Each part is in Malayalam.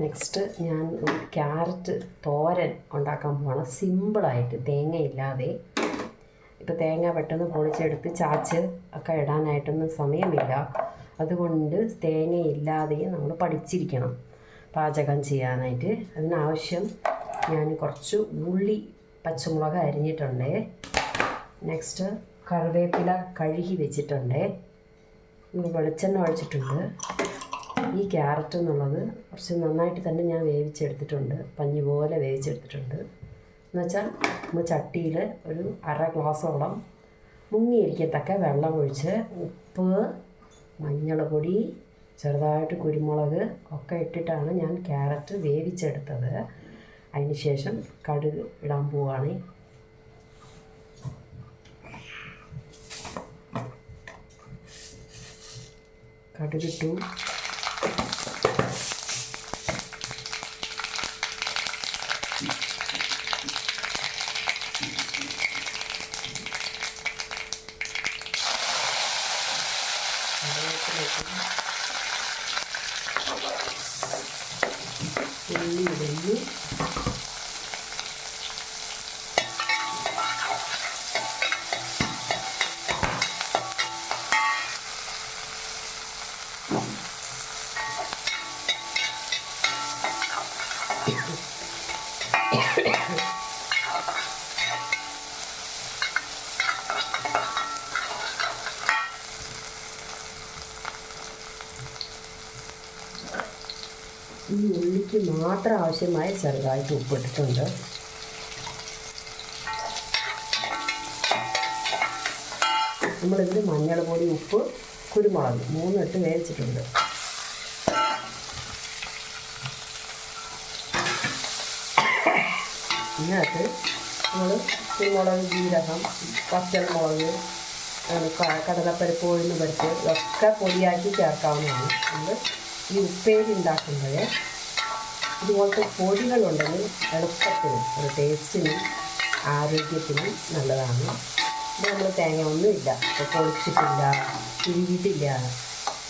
നെക്സ്റ്റ് ഞാൻ ഒരു ക്യാരറ്റ് തോരൻ ഉണ്ടാക്കാൻ പോവാണ്. സിമ്പിളായിട്ട്, തേങ്ങയില്ലാതെ. ഇപ്പോൾ തേങ്ങ പെട്ടെന്ന് പൊളിച്ചെടുത്ത് ചാച്ച് ഒക്കെ ഇടാനായിട്ടൊന്നും സമയമില്ല. അതുകൊണ്ട് തേങ്ങയില്ലാതെ നമ്മൾ പഠിച്ചിരിക്കണം പാചകം ചെയ്യാനായിട്ട്. അതിനാവശ്യം ഞാൻ കുറച്ച് ഉള്ളി, പച്ചമുളക് അരിഞ്ഞിട്ടുണ്ട്. നെക്സ്റ്റ് കറിവേപ്പില കഴുകി വെച്ചിട്ടുണ്ട്. വെളിച്ചെണ്ണ ഒഴിച്ചിട്ടുണ്ട്. ഈ ക്യാരറ്റ് എന്നുള്ളത് കുറച്ച് നന്നായിട്ട് തന്നെ ഞാൻ വേവിച്ചെടുത്തിട്ടുണ്ട്, പഞ്ഞി പോലെ വേവിച്ചെടുത്തിട്ടുണ്ട്. എന്നുവെച്ചാൽ നമ്മൾ ചട്ടിയിൽ ഒരു അര ഗ്ലാസോളം മുങ്ങിയിരിക്കത്തക്ക വെള്ളം ഒഴിച്ച് ഉപ്പ്, മഞ്ഞൾപ്പൊടി, ചെറുതായിട്ട് കുരുമുളക് ഒക്കെ ഇട്ടിട്ടാണ് ഞാൻ ക്യാരറ്റ് വേവിച്ചെടുത്തത്. അതിന് ശേഷം കടുക് ഇടാൻ പോവുകയാണ്. കടുകിട്ടു. ഉള്ളി ഇടുന്നു. ഈ ഉള്ളിക്ക് മാത്രം ആവശ്യമായ ചെറുതായിട്ട് ഉപ്പിട്ടിട്ടുണ്ട്. നമ്മളിതിൽ മഞ്ഞൾപ്പൊടി, ഉപ്പ്, കുരുമുളക് 3 ഇട്ട് വേവിച്ചിട്ടുണ്ട്. ഇതിനകത്ത് നമ്മൾ കുരുമുളക്, ജീരകം, പച്ചമുളക്, കടലപ്പരിപ്പ്, ഉഴുന്നുപരിപ്പ് ഇതൊക്കെ പൊടിയാക്കി ചേർക്കാവുന്നതാണ്. നമ്മൾ ഈ ഉപ്പേരി ഉണ്ടാക്കുമ്പോൾ ഇതുപോലത്തെ പൊടികളുണ്ടെങ്കിൽ എളുപ്പത്തിനും ഒരു ടേസ്റ്റിനും ആരോഗ്യത്തിനും നല്ലതാണ്. ഇത് നമ്മൾ തേങ്ങ ഒന്നുമില്ല, പൊളിച്ചിട്ടില്ല, തിരികിട്ടില്ല,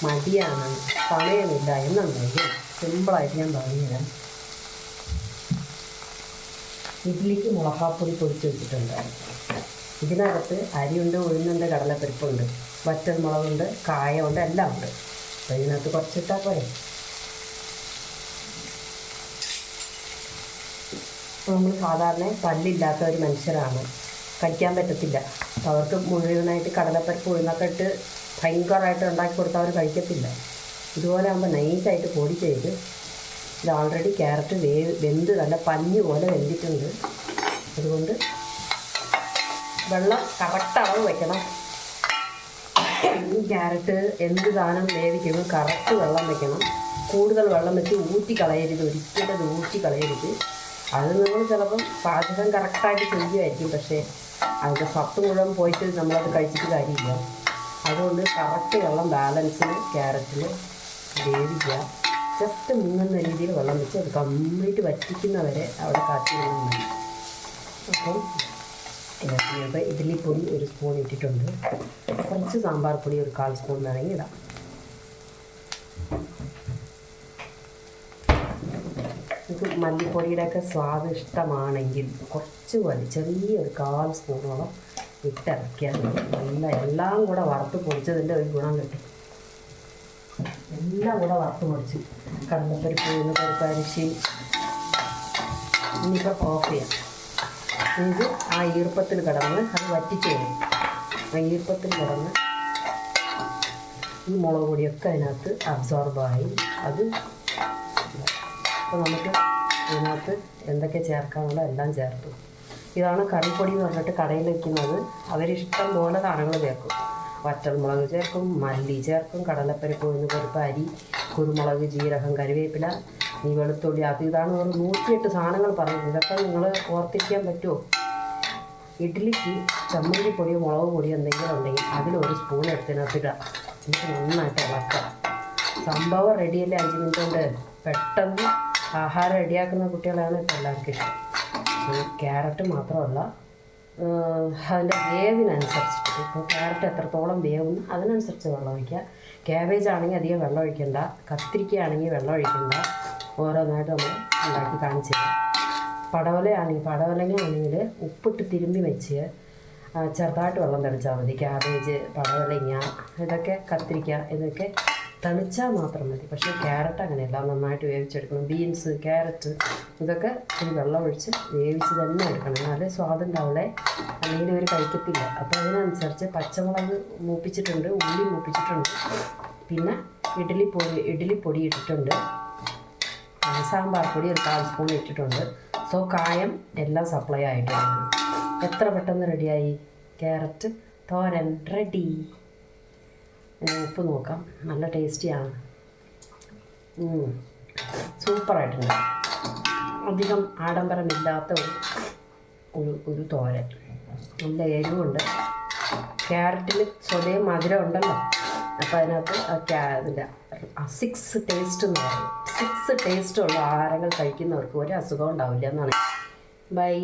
മടിയാണ്, സമയമില്ല എന്നുണ്ടെങ്കിൽ സിമ്പിളായിട്ട് ഞാൻ പറഞ്ഞുതരാം. ഇഡ്ഡലിക്ക് മുളകാപ്പൊടി പൊടിച്ച് വെച്ചിട്ടുണ്ട്. ഇതിനകത്ത് അരിയുണ്ട്, ഉഴുന്നുണ്ട്, കടലപ്പരിപ്പുണ്ട്, വറ്റൽ മുളകുണ്ട്, കായമുണ്ട്, എല്ലാം ഉണ്ട്. അപ്പോൾ ഇതിനകത്ത് കുറച്ചിട്ടാൽ പോരെ. അപ്പോൾ നമ്മൾ സാധാരണ പല്ലില്ലാത്ത ഒരു മനുഷ്യരാണ്, കഴിക്കാൻ പറ്റത്തില്ല. അപ്പോൾ അവർക്ക് മുഴുവനായിട്ട് കടലപ്പരിപ്പ്, ഉഴുന്നൊക്കെ ഇട്ട് ഭയങ്കരമായിട്ട് ഉണ്ടാക്കി കൊടുത്താൽ അവർ കഴിക്കത്തില്ല. ഇതുപോലെ ആകുമ്പോൾ നൈസായിട്ട് പൊടി ചെയ്ത് ഇത് ഓൾറെഡി ക്യാരറ്റ് വെന്ത് നല്ല പഞ്ഞി പോലെ വെന്തിട്ടുണ്ട്. അതുകൊണ്ട് വെള്ളം കറക്റ്റ് അളവ് വയ്ക്കണം. ഈ ക്യാരറ്റ് എന്ത് സാധനം വേവിക്കുമ്പോൾ കറക്റ്റ് വെള്ളം വെക്കണം. കൂടുതൽ വെള്ളം വെച്ച് ഊറ്റിക്കളയരുത്, ഒരിക്കലും അത് ഊറ്റിക്കളയരുത്. അത് നമ്മൾ ചിലപ്പം പാചകം കറക്റ്റായിട്ട് ചെയ്യുമായിരിക്കും, പക്ഷേ അതിൻ്റെ സത്ത് മുഴുവൻ പോയിട്ട് നമ്മളത് കഴിച്ചിട്ട് കാര്യമില്ല. അതുകൊണ്ട് കറക്റ്റ് വെള്ളം ബാലൻസിൽ ക്യാരറ്റിൽ വേവിക്കുക. ജസ്റ്റ് മുങ്ങുന്ന രീതിയിൽ വെള്ളം വെച്ച് അത് കംപ്ലീറ്റ് വറ്റിക്കുന്നവരെ അവിടെ കാത്തിരുന്നാൽ മതി. അപ്പം അപ്പോൾ ഇഡ്ഡലിപ്പൊടി 1 സ്പൂൺ ഇട്ടിട്ടുണ്ട്. കുറച്ച് സാമ്പാർ പൊടി 1/4 സ്പൂൺ വേണമെങ്കിൽ ഇടാം. നമുക്ക് മല്ലിപ്പൊടിയുടെയൊക്കെ സ്വാദ് ഇഷ്ടമാണെങ്കിൽ കുറച്ച് മതി, ചെറിയൊരു 1/4 സ്പൂണോളം ഇട്ടിറക്കിയാൽ നല്ല എല്ലാം കൂടെ വറുത്ത് പൊടിച്ചതിൻ്റെ ഒരു ഗുണം കിട്ടും. എല്ലാം കൂടെ വറുത്ത് പൊടിച്ച് കടലപ്പരിപ്പ്, ഉഴുന്നുപരിപ്പ്, അരിശി. ഇനിയിപ്പോൾ ഓഫ് ചെയ്യാം. ഇത് ആ ഈർപ്പത്തിൽ കിടന്ന് അത് വറ്റിച്ച് വരും. ആ ഈർപ്പത്തിൽ കിടന്ന് ഈ മുളക് പൊടിയൊക്കെ അതിനകത്ത് അബ്സോർബായി. അത് അപ്പോൾ നമുക്ക് ഇതിനകത്ത് എന്തൊക്കെ ചേർക്കാനുള്ള എല്ലാം ചേർത്തു. ഇതാണ് കറിപ്പൊടി എന്ന് പറഞ്ഞിട്ട് കടയിൽ വയ്ക്കുന്നത്. അവരിഷ്ടം പോലെ സാധനങ്ങൾ ചേർക്കും. വറ്റൽമുളക് ചേർക്കും, മല്ലി ചേർക്കും, കടലപ്പരിപ്പ്, ഉഴുന്നുപരിപ്പ്, അരി, കുരുമുളക്, ജീരകം, കറിവേപ്പില, ഈ വെളുത്തുള്ളി, അത് ഇതാണ് ഒരു 108 സാധനങ്ങൾ പറയുന്നത്. ഇതൊക്കെ നിങ്ങൾ ഓർത്തിരിക്കാൻ പറ്റുമോ? ഇഡ്ഡലിക്ക് ചമ്മന്തിപ്പൊടിയോ മുളക് പൊടിയോ എന്തെങ്കിലും ഉണ്ടെങ്കിൽ അതിൽ1 സ്പൂൺ എടുത്തതിനകത്ത് ഇടുക. എന്നിട്ട് നന്നായിട്ട് ഇളക്കുക. സംഭവം റെഡിയല്ലേ, 5 മിനിറ്റ് കൊണ്ട് പെട്ടെന്ന് ആഹാരം റെഡിയാക്കുന്ന കുട്ടികളാണ് ഇപ്പോൾ എല്ലാവർക്കും ഇഷ്ടം. ക്യാരറ്റ് മാത്രമല്ല, അതിൻ്റെ വേവിനനുസരിച്ചിട്ട് ഇപ്പോൾ ക്യാരറ്റ് എത്രത്തോളം വേവും അതിനനുസരിച്ച് വെള്ളം വയ്ക്കുക. ക്യാബേജ് ആണെങ്കിൽ അധികം വെള്ളം ഒഴിക്കണ്ട, കത്തിരിക്കയാണെങ്കിൽ വെള്ളം ഒഴിക്കണ്ട. ഓരോന്നായിട്ട് നമ്മൾ ഉണ്ടാക്കി കാണിച്ചു തരാം. പടവലങ്ങയാണെങ്കിൽ ഉപ്പിട്ട് തിരുമ്പി വെച്ച് ചെറുതായിട്ട് വെള്ളം തെളിച്ചാൽ മതി. ക്യാബേജ്, പടവലങ്ങ, ഇതൊക്കെ കത്തിരിക്ക ഇതൊക്കെ തെളിച്ചാൽ മാത്രം മതി. പക്ഷേ ക്യാരറ്റ് അങ്ങനെയല്ല, നന്നായിട്ട് വേവിച്ചെടുക്കണം. ബീൻസ്, ക്യാരറ്റ് ഇതൊക്കെ ഒരു വെള്ളം ഒഴിച്ച് വേവിച്ച് തന്നെ എടുക്കണം, എന്നാലേ സ്വാദുണ്ടാവുള്ളേ, അല്ലെങ്കിൽ ഇവർ കഴിക്കത്തില്ല. അപ്പോൾ അതിനനുസരിച്ച് പച്ചമുളക് മൂപ്പിച്ചിട്ടുണ്ട്, ഉള്ളി മൂപ്പിച്ചിട്ടുണ്ട്, പിന്നെ ഇഡ്ഡലിപ്പൊടി ഇട്ടിട്ടുണ്ട്, സാമ്പാർ പൊടി ഒരു 1/4 സ്പൂൺ ഇട്ടിട്ടുണ്ട്. സോ കായം എല്ലാം സപ്ലൈ ആയിട്ടുണ്ട്. എത്ര പെട്ടെന്ന് റെഡിയായി, ക്യാരറ്റ് തോരൻ റെഡി. ഉപ്പ് നോക്കാം, നല്ല ടേസ്റ്റിയാണ്, സൂപ്പറായിട്ടുണ്ട്. അധികം ആഡംബരമില്ലാത്ത ഒരു തോരൻ, നല്ല എരിവുണ്ട്. ക്യാരറ്റിൽ സ്വതേ മധുരം ഉണ്ടല്ലോ, അപ്പോൾ അതിനകത്ത് അതിൻ്റെ 6 ടേസ്റ്റ് എന്ന് പറയും. 6 ടേസ്റ്റുള്ള ആഹാരങ്ങൾ കഴിക്കുന്നവർക്ക് ഒരു അസുഖം ഉണ്ടാവില്ല എന്നാണ്. ബൈ.